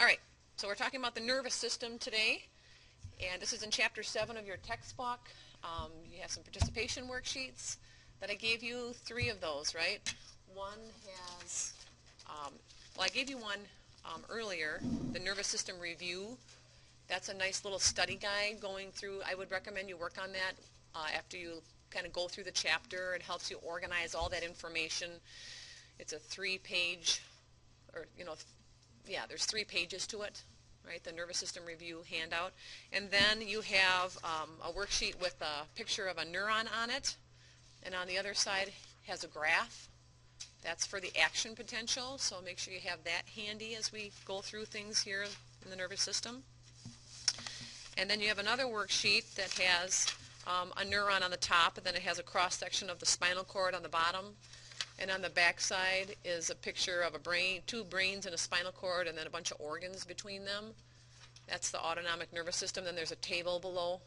All right, so we're talking about the nervous system today, and this is in Chapter 7 of your textbook. You have some participation worksheets that I gave you, 3 of those, right? One has, well, I gave you one earlier, the nervous system review. That's a nice little study guide going through. I would recommend you work on that after you kind of go through the chapter. It helps you organize all that information. It's a 3-page, or yeah, there's 3 pages to it, right? The nervous system review handout. And then you have a worksheet with a picture of a neuron on it, and on the other side has a graph. That's for the action potential, so make sure you have that handy as we go through things here in the nervous system. And then you have another worksheet that has a neuron on the top, and then it has a cross-section of the spinal cord on the bottom. And on the back side is a picture of a brain, 2 brains and a spinal cord, and then a bunch of organs between them. That's the autonomic nervous system. Then there's a table below.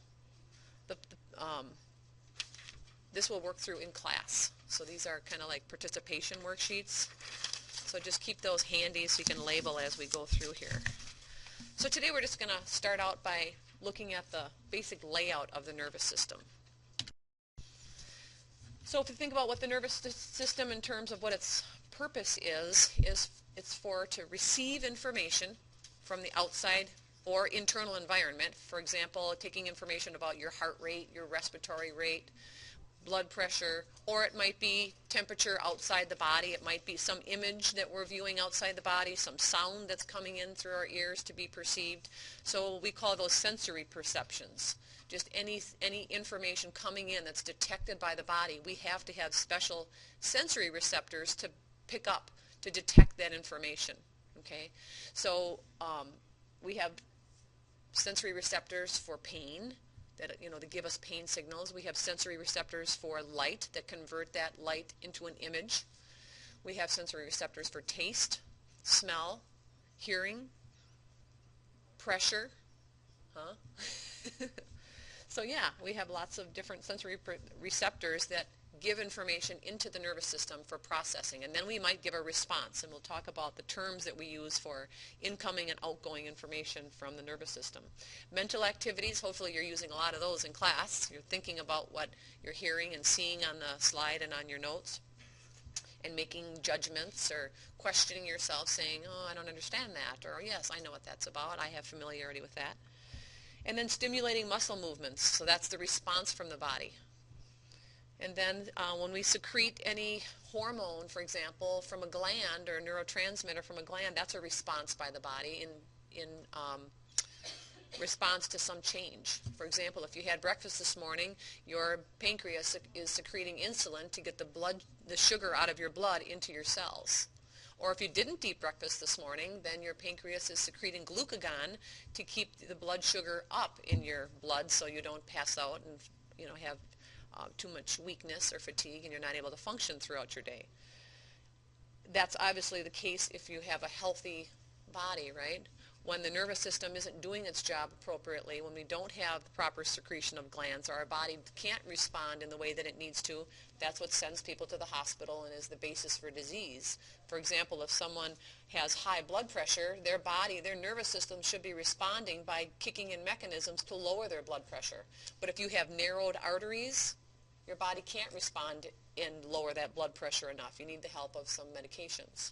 This will work through in class. So these are kind of like participation worksheets. So just keep those handy so you can label as we go through here. So today we're just going to start out by looking at the basic layout of the nervous system. So if you think about what the nervous system in terms of what its purpose is it's for to receive information from the outside or internal environment. For example, taking information about your heart rate, your respiratory rate, blood pressure, or it might be temperature outside the body. It might be some image that we're viewing outside the body, some sound that's coming in through our ears to be perceived. So we call those sensory perceptions. Just any information coming in that's detected by the body, we have to have special sensory receptors to pick up, to detect that information. Okay, so we have sensory receptors for pain, that that give us pain signals. We have sensory receptors for light that convert that light into an image. We have sensory receptors for taste, smell, hearing, pressure. So yeah, we have lots of different sensory receptors that give information into the nervous system for processing, and then we might give a response, and we'll talk about the terms that we use for incoming and outgoing information from the nervous system. Mental activities, hopefully you're using a lot of those in class. You're thinking about what you're hearing and seeing on the slide and on your notes, and making judgments or questioning yourself, saying, oh, I don't understand that, or yes, I know what that's about, I have familiarity with that. And then stimulating muscle movements, so that's the response from the body. And then when we secrete any hormone, for example, from a gland or a neurotransmitter from a gland, that's a response by the body in response to some change. For example, if you had breakfast this morning, your pancreas is secreting insulin to get the sugar out of your blood into your cells. Or if you didn't eat breakfast this morning, then your pancreas is secreting glucagon to keep the blood sugar up in your blood so you don't pass out and have too much weakness or fatigue and you're not able to function throughout your day. That's obviously the case if you have a healthy body, right? When the nervous system isn't doing its job appropriately, when we don't have the proper secretion of glands, or our body can't respond in the way that it needs to, that's what sends people to the hospital and is the basis for disease. For example, if someone has high blood pressure, their body, their nervous system should be responding by kicking in mechanisms to lower their blood pressure. But if you have narrowed arteries, your body can't respond and lower that blood pressure enough. You need the help of some medications.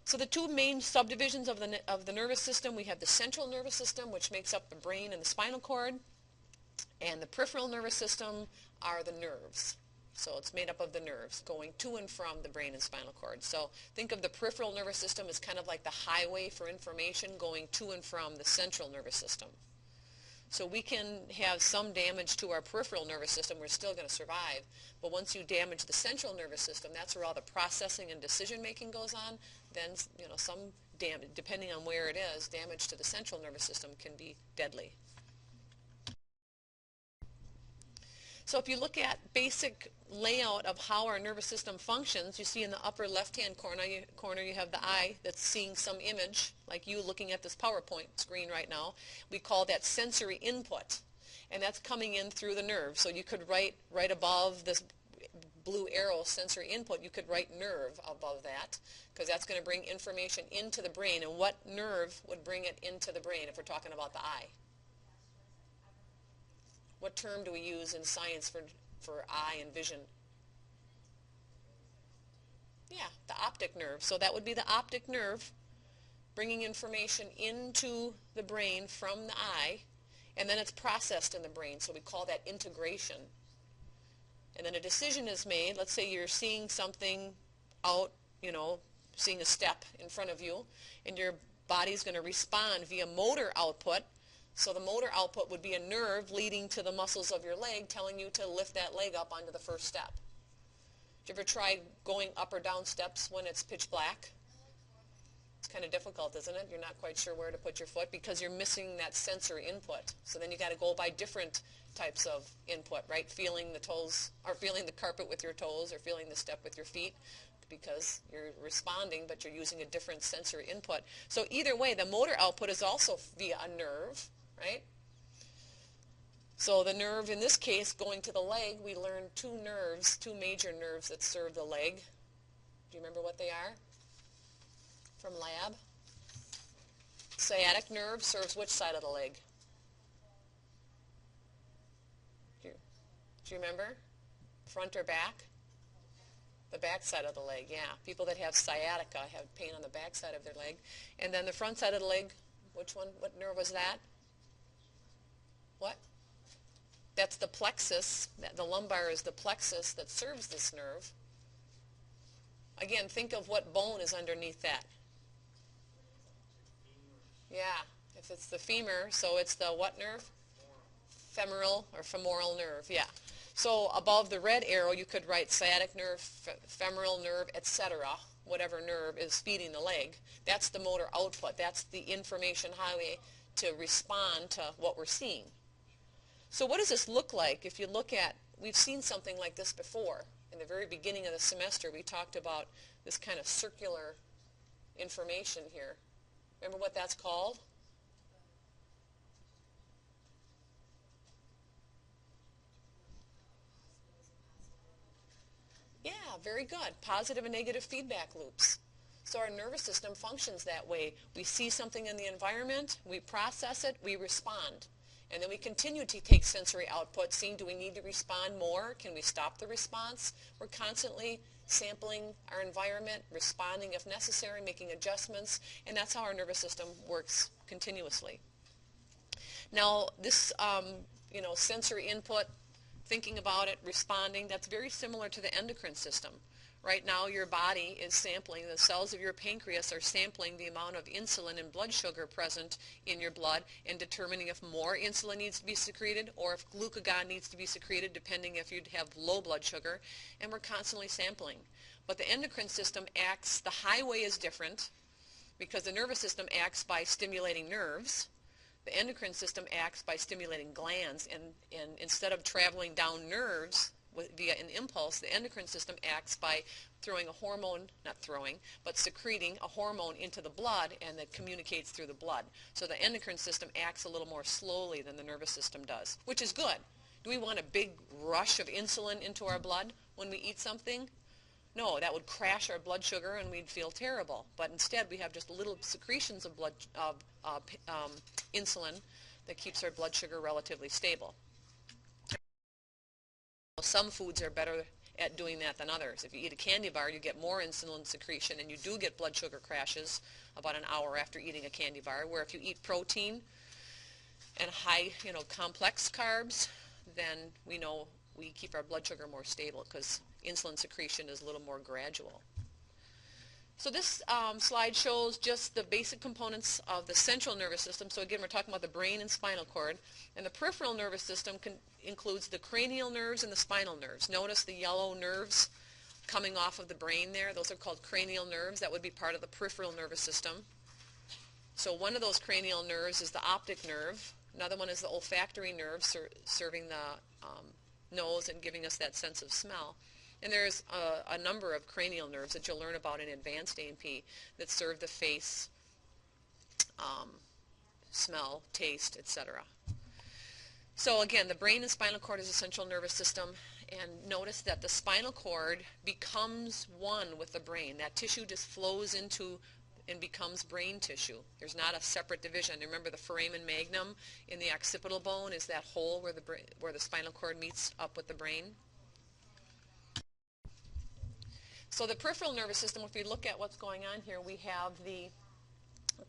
So the 2 main subdivisions of the nervous system, we have the central nervous system, which makes up the brain and the spinal cord, and the peripheral nervous system are the nerves. So it's made up of the nerves going to and from the brain and spinal cord. So think of the peripheral nervous system as kind of like the highway for information going to and from the central nervous system. So we can have some damage to our peripheral nervous system, we're still going to survive. But once you damage the central nervous system, that's where all the processing and decision making goes on. Then some damage, depending on where it is, damage to the central nervous system can be deadly. So if you look at basic layout of how our nervous system functions, you see in the upper left-hand corner you have the eye that's seeing some image, like you looking at this PowerPoint screen right now. We call that sensory input, and that's coming in through the nerve. So you could right above this blue arrow sensory input, you could write nerve above that, because that's going to bring information into the brain. And what nerve would bring it into the brain if we're talking about the eye? What term do we use in science for eye and vision? Yeah, the optic nerve. So that would be the optic nerve bringing information into the brain from the eye, and then it's processed in the brain. So we call that integration. And then a decision is made. Let's say you're seeing something out, seeing a step in front of you, and your body's going to respond via motor output. So the motor output would be a nerve leading to the muscles of your leg, telling you to lift that leg up onto the first step. Did you ever try going up or down steps when it's pitch black? It's kind of difficult, isn't it? You're not quite sure where to put your foot because you're missing that sensory input. So then you got to go by different types of input, right? Feeling the toes, or feeling the carpet with your toes, or feeling the step with your feet, because you're responding, but you're using a different sensory input. So either way, the motor output is also via a nerve, right? So the nerve, in this case, going to the leg, we learned two major nerves that serve the leg. Do you remember what they are from lab? Sciatic nerve serves which side of the leg? Do you remember? Front or back? The back side of the leg, yeah. People that have sciatica have pain on the back side of their leg. And then the front side of the leg, which one? What nerve was that? What? That's the plexus. The lumbar is the plexus that serves this nerve. Again, think of what bone is underneath that. Yeah, if it's the femur, so it's the what nerve? Femoral or femoral nerve, yeah. So above the red arrow, you could write sciatic nerve, femoral nerve, etc. Whatever nerve is feeding the leg. That's the motor output. That's the information highway to respond to what we're seeing. So what does this look like? If you look at, we've seen something like this before. In the very beginning of the semester, we talked about this kind of circular information here. Remember what that's called? Yeah, very good. Positive and negative feedback loops. So our nervous system functions that way. We see something in the environment, we process it, we respond. And then we continue to take sensory output, seeing do we need to respond more? Can we stop the response? We're constantly sampling our environment, responding if necessary, making adjustments, and that's how our nervous system works continuously. Now, this, sensory input, thinking about it, responding, that's very similar to the endocrine system. Right now, your body is sampling, the cells of your pancreas are sampling the amount of insulin and blood sugar present in your blood and determining if more insulin needs to be secreted or if glucagon needs to be secreted, depending if you have low blood sugar, and we're constantly sampling. But the endocrine system acts, the highway is different because the nervous system acts by stimulating nerves. The endocrine system acts by stimulating glands, and instead of traveling down nerves via an impulse, the endocrine system acts by throwing a hormone, not throwing, but secreting a hormone into the blood, and that communicates through the blood. So the endocrine system acts a little more slowly than the nervous system does, which is good. Do we want a big rush of insulin into our blood when we eat something? No, that would crash our blood sugar and we'd feel terrible. But instead, we have just little secretions of insulin that keeps our blood sugar relatively stable. Some foods are better at doing that than others. If you eat a candy bar, you get more insulin secretion, and you do get blood sugar crashes about an hour after eating a candy bar, where if you eat protein and high, complex carbs, then we know we keep our blood sugar more stable because insulin secretion is a little more gradual. So this slide shows just the basic components of the central nervous system. So again, we're talking about the brain and spinal cord. And the peripheral nervous system includes the cranial nerves and the spinal nerves. Notice the yellow nerves coming off of the brain there. Those are called cranial nerves. That would be part of the peripheral nervous system. So one of those cranial nerves is the optic nerve. Another one is the olfactory nerve, serving the nose and giving us that sense of smell. And there's a number of cranial nerves that you'll learn about in advanced A&P that serve the face, smell, taste, etc. So again, the brain and spinal cord is the central nervous system, And notice that the spinal cord becomes one with the brain. That tissue just flows into and becomes brain tissue. There's not a separate division. Remember the foramen magnum in the occipital bone is that hole where the spinal cord meets up with the brain. So the peripheral nervous system, if we look at what's going on here, we have the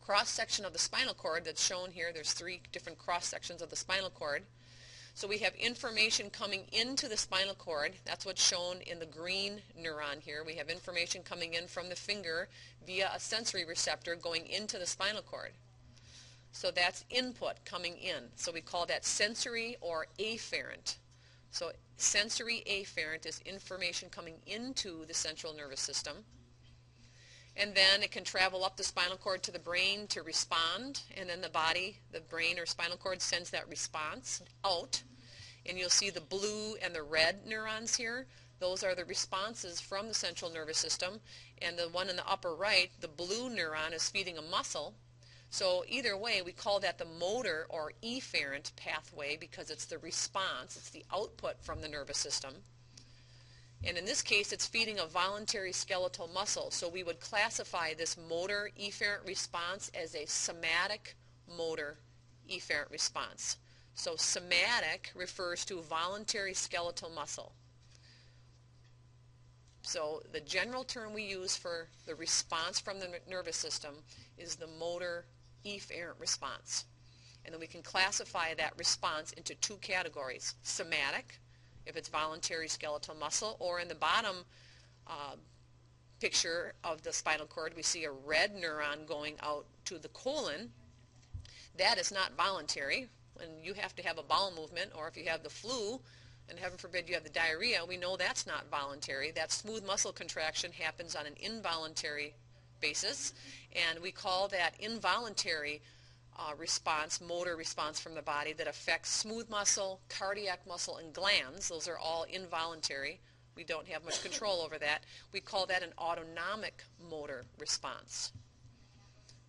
cross-section of the spinal cord that's shown here. There's 3 different cross-sections of the spinal cord. So we have information coming into the spinal cord. That's what's shown in the green neuron here. We have information coming in from the finger via a sensory receptor going into the spinal cord. So that's input coming in. So we call that sensory or afferent. So sensory afferent is information coming into the central nervous system. And then it can travel up the spinal cord to the brain to respond, and then the body, the brain or spinal cord sends that response out. And you'll see the blue and the red neurons here. Those are the responses from the central nervous system. And the one in the upper right, the blue neuron, is feeding a muscle. So either way, we call that the motor or efferent pathway because it's the response, it's the output from the nervous system. And in this case, it's feeding a voluntary skeletal muscle. So we would classify this motor efferent response as a somatic motor efferent response. So somatic refers to voluntary skeletal muscle. So the general term we use for the response from the nervous system is the motor efferent response. And then we can classify that response into 2 categories: somatic, if it's voluntary skeletal muscle, or in the bottom picture of the spinal cord, we see a red neuron going out to the colon. That is not voluntary. When you have to have a bowel movement, or if you have the flu, and heaven forbid you have the diarrhea, we know that's not voluntary. That smooth muscle contraction happens on an involuntary basis, and we call that involuntary response, motor response from the body that affects smooth muscle, cardiac muscle, and glands. Those are all involuntary. We don't have much control over that. We call that an autonomic motor response.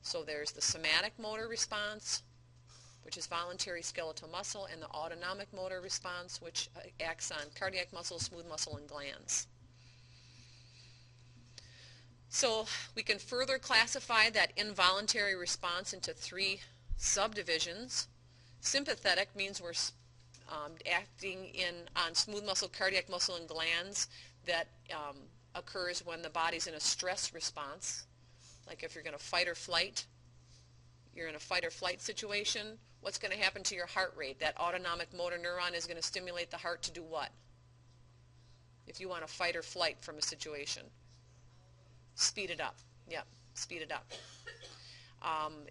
So there's the somatic motor response, which is voluntary skeletal muscle, and the autonomic motor response, which acts on cardiac muscle, smooth muscle, and glands. So we can further classify that involuntary response into 3 subdivisions. Sympathetic means we're acting on smooth muscle, cardiac muscle, and glands that occurs when the body's in a stress response. Like if you're going to fight or flight, you're in a fight or flight situation, what's going to happen to your heart rate? That autonomic motor neuron is going to stimulate the heart to do what? If you want to fight or flight from a situation. Speed it up. Yep, speed it up.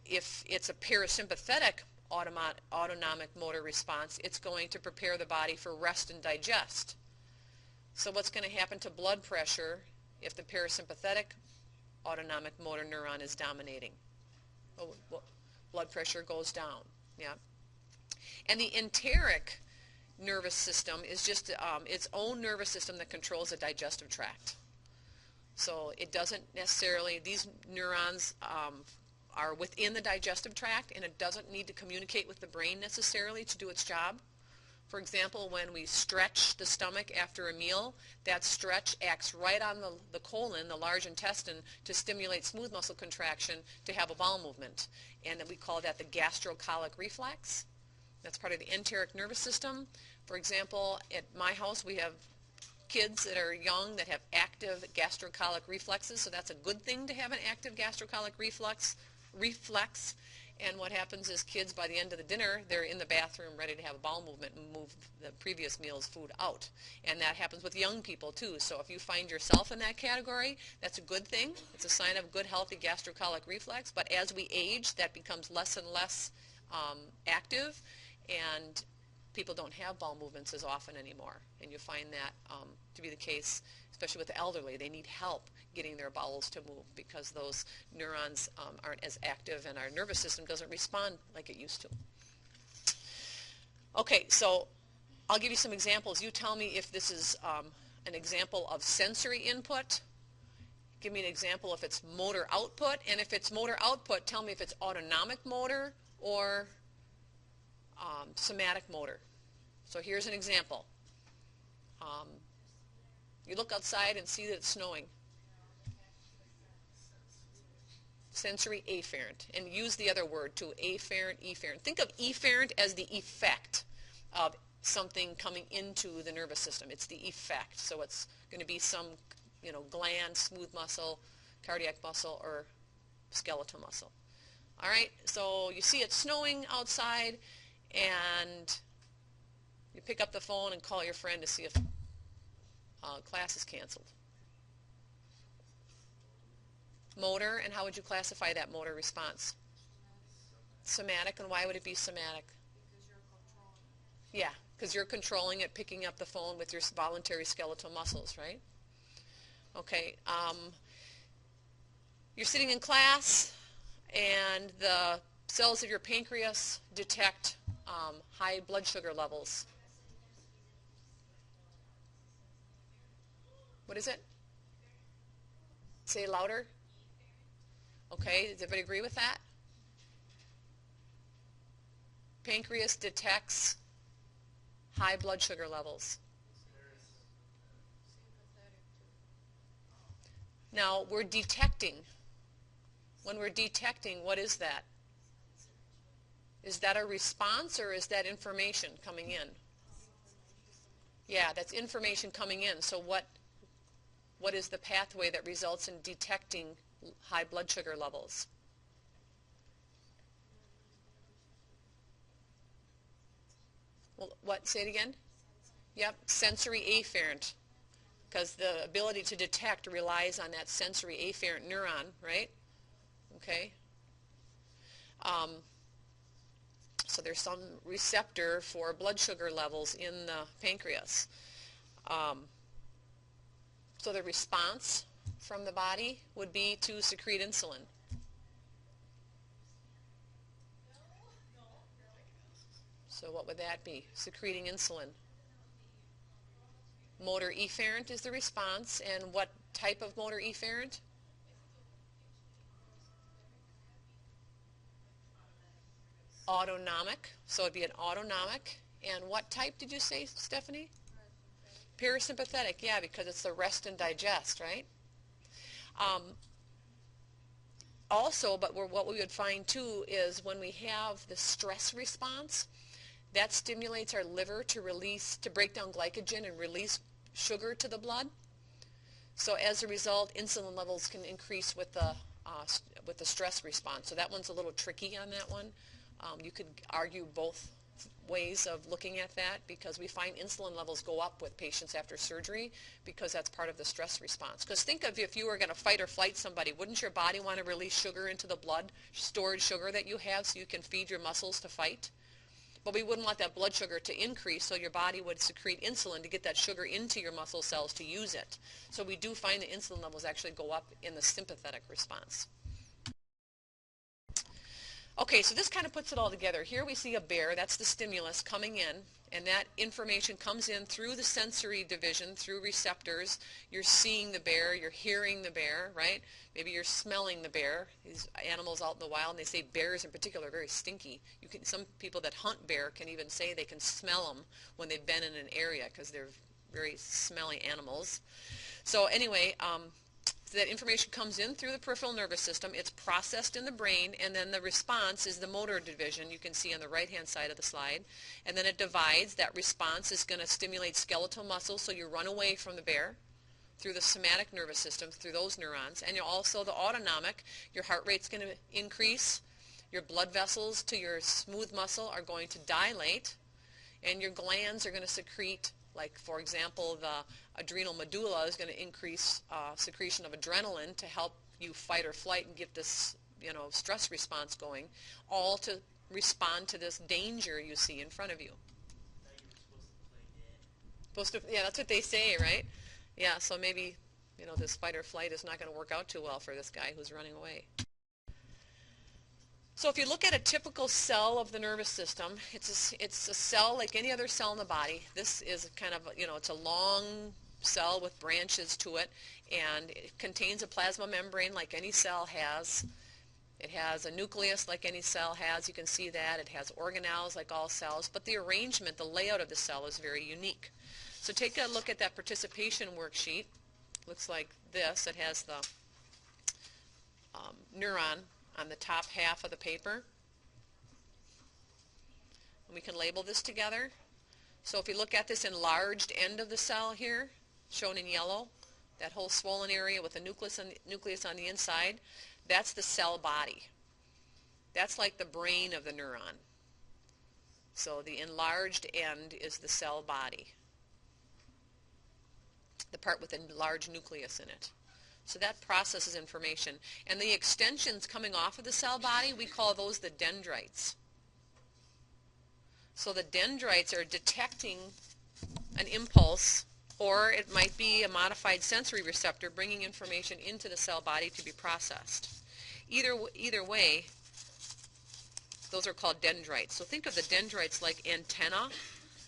If it's a parasympathetic autonomic motor response, it's going to prepare the body for rest and digest. So what's going to happen to blood pressure if the parasympathetic autonomic motor neuron is dominating? Well, blood pressure goes down. Yeah. And the enteric nervous system is just its own nervous system that controls the digestive tract. So it doesn't necessarily, these neurons are within the digestive tract, and it doesn't need to communicate with the brain necessarily to do its job. For example, when we stretch the stomach after a meal, that stretch acts right on the colon, the large intestine, to stimulate smooth muscle contraction to have a bowel movement. And we call that the gastrocolic reflex. That's part of the enteric nervous system. For example, at my house we have kids that are young that have active gastrocolic reflexes, so that's a good thing to have an active gastrocolic reflex. And what happens is kids, by the end of the dinner, they're in the bathroom ready to have a bowel movement and move the previous meal's food out. And that happens with young people too. So if you find yourself in that category, that's a good thing. It's a sign of good, healthy gastrocolic reflex. But as we age, that becomes less and less active, and people don't have bowel movements as often anymore. And you find that to be the case, especially with the elderly. They need help getting their bowels to move because those neurons aren't as active and our nervous system doesn't respond like it used to. Okay, so I'll give you some examples. You tell me if this is an example of sensory input. Give me an example if it's motor output. And if it's motor output, tell me if it's autonomic motor or somatic motor. So here's an example. You look outside and see that it's snowing. Sensory afferent. And use the other word too, afferent, efferent. Think of efferent as the effect of something coming into the nervous system. It's the effect. So it's going to be some, gland, smooth muscle, cardiac muscle, or skeletal muscle. All right, so you see it's snowing outside, and you pick up the phone and call your friend to see if class is canceled. Motor, and how would you classify that motor response? Somatic, and why would it be somatic? Yeah, because you're controlling it, picking up the phone with your voluntary skeletal muscles, right? Okay, you're sitting in class, and the cells of your pancreas detect high blood sugar levels. What is it? Say it louder. Okay, does everybody agree with that? Pancreas detects high blood sugar levels. Now, we're detecting. When we're detecting, what is that? Is that a response, or is that information coming in? Yeah, that's information coming in. So what is the pathway that results in detecting high blood sugar levels? Well, what? Say it again? Yep, sensory afferent. Because the ability to detect relies on that sensory afferent neuron, right? Okay. So there's some receptor for blood sugar levels in the pancreas. So the response from the body would be to secrete insulin. So what would that be? Secreting insulin. Motor efferent is the response, and what type of motor efferent? Autonomic. So it'd be an autonomic. And what type did you say, Stephanie? Parasympathetic, yeah, because it's the rest and digest, right? Also, but what we would find too is when we have the stress response, that stimulates our liver to break down glycogen and release sugar to the blood. So as a result, insulin levels can increase with the stress response. So that one's a little tricky on that one. You could argue both ways of looking at that, because we find insulin levels go up with patients after surgery because that's part of the stress response. Because think of if you were going to fight or flight somebody, wouldn't your body want to release sugar into the blood, stored sugar that you have, so you can feed your muscles to fight? But we wouldn't want that blood sugar to increase, so your body would secrete insulin to get that sugar into your muscle cells to use it. So we do find the insulin levels actually go up in the sympathetic response. Okay, so this kind of puts it all together. Here we see a bear, that's the stimulus coming in, and that information comes in through the sensory division, through receptors. You're seeing the bear, you're hearing the bear, right? Maybe you're smelling the bear. These animals out in the wild, and they say bears in particular are very stinky. Some people that hunt bear can even say they can smell them when they've been in an area because they're very smelly animals. So anyway, that information comes in through the peripheral nervous system, it's processed in the brain, and then the response is the motor division, you can see on the right-hand side of the slide, and then it divides. That response is going to stimulate skeletal muscle, so you run away from the bear through the somatic nervous system, through those neurons, and you're also the autonomic, your heart rate's going to increase, your blood vessels to your smooth muscle are going to dilate, and your glands are going to secrete, like for example the adrenal medulla is going to increase secretion of adrenaline to help you fight or flight and get this stress response going, all to respond to this danger you see in front of you. Yeah, that's what they say, right? Yeah, so maybe this fight or flight is not going to work out too well for this guy who's running away. So if you look at a typical cell of the nervous system, it's a cell like any other cell in the body. This is kind of, it's a long cell with branches to it, and it contains a plasma membrane like any cell has. It has a nucleus like any cell has. You can see that. It has organelles like all cells, but the arrangement, the layout of the cell is very unique. So take a look at that participation worksheet. Looks like this. It has the neuron on the top half of the paper. And we can label this together. So if you look at this enlarged end of the cell here, shown in yellow, that whole swollen area with the nucleus on the inside, that's the cell body. That's like the brain of the neuron. So the enlarged end is the cell body, the part with the large nucleus in it. So that processes information. And the extensions coming off of the cell body, we call those the dendrites. So the dendrites are detecting an impulse, or it might be a modified sensory receptor bringing information into the cell body to be processed. Either way, those are called dendrites. So think of the dendrites like antennae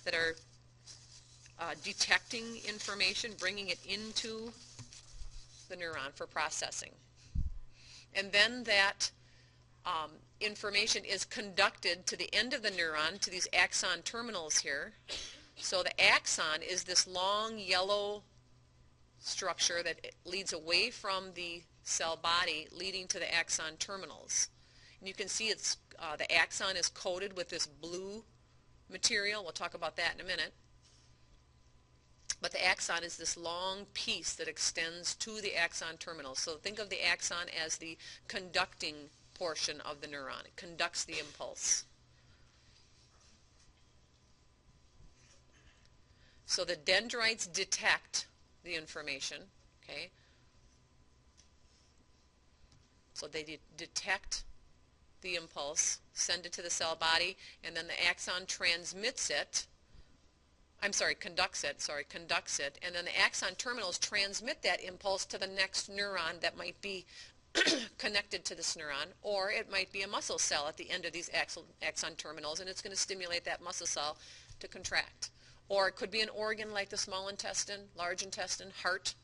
that are detecting information, bringing it into the neuron for processing. And then that information is conducted to the end of the neuron, to these axon terminals here. So the axon is this long yellow structure that leads away from the cell body, leading to the axon terminals. And you can see it's the axon is coated with this blue material. We'll talk about that in a minute. But the axon is this long piece that extends to the axon terminals. So think of the axon as the conducting portion of the neuron. It conducts the impulse. So the dendrites detect the information, okay? So they detect the impulse, send it to the cell body, and then the axon transmits it. Conducts it, and then the axon terminals transmit that impulse to the next neuron that might be connected to this neuron, or it might be a muscle cell at the end of these axon terminals, and it's going to stimulate that muscle cell to contract. Or it could be an organ like the small intestine, large intestine, heart,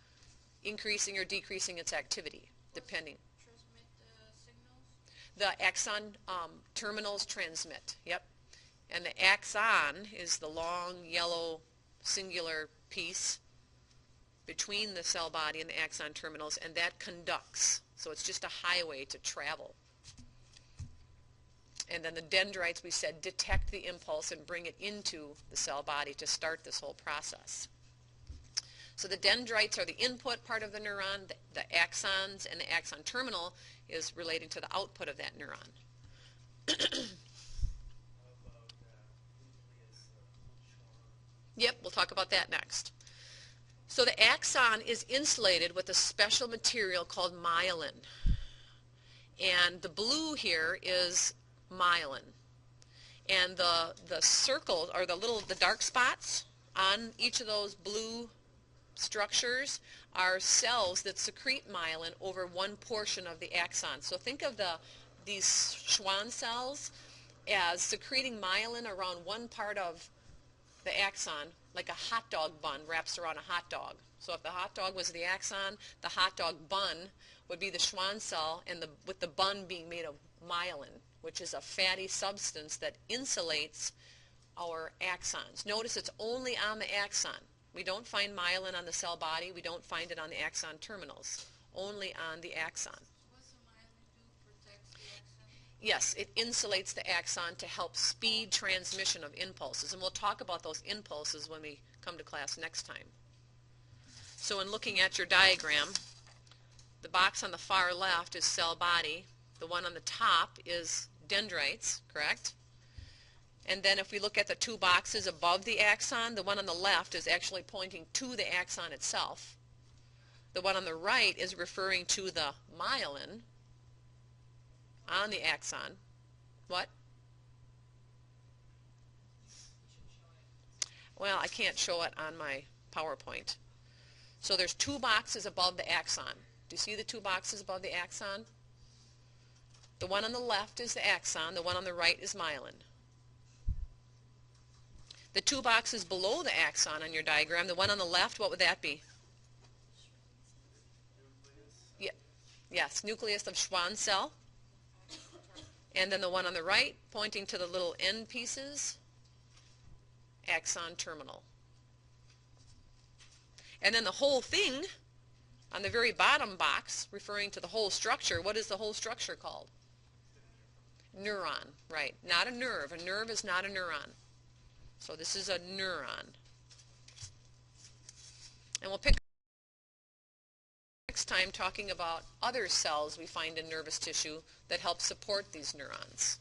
increasing or decreasing its activity, depending. Transmit signals? The axon terminals transmit, yep. And the axon is the long yellow singular piece between the cell body and the axon terminals, and that conducts. So it's just a highway to travel. And then the dendrites, we said, detect the impulse and bring it into the cell body to start this whole process. So the dendrites are the input part of the neuron. The axons and the axon terminal is relating to the output of that neuron. Yep, we'll talk about that next. So the axon is insulated with a special material called myelin. And the blue here is myelin. And the circles, or the dark spots on each of those blue structures are cells that secrete myelin over one portion of the axon. So think of these Schwann cells as secreting myelin around one part of the axon, like a hot dog bun wraps around a hot dog. So if the hot dog was the axon, the hot dog bun would be the Schwann cell, and with the bun being made of myelin, which is a fatty substance that insulates our axons. Notice it's only on the axon. We don't find myelin on the cell body. We don't find it on the axon terminals, only on the axon. What's the myelin do? Protects the axon? Yes, it insulates the axon to help speed transmission of impulses. And we'll talk about those impulses when we come to class next time. So in looking at your diagram, the box on the far left is cell body. The one on the top is dendrites, correct? And then if we look at the two boxes above the axon, the one on the left is actually pointing to the axon itself. The one on the right is referring to the myelin on the axon. What? Well, I can't show it on my PowerPoint. So there's two boxes above the axon. Do you see the two boxes above the axon? The one on the left is the axon. The one on the right is myelin. The two boxes below the axon on your diagram, the one on the left, what would that be? Yeah. Yes, nucleus of Schwann cell. And then the one on the right, pointing to the little end pieces, axon terminal. And then the whole thing on the very bottom box, referring to the whole structure, what is the whole structure called? Neuron, right. Not a nerve. A nerve is not a neuron. So this is a neuron. And we'll pick next time talking about other cells we find in nervous tissue that help support these neurons.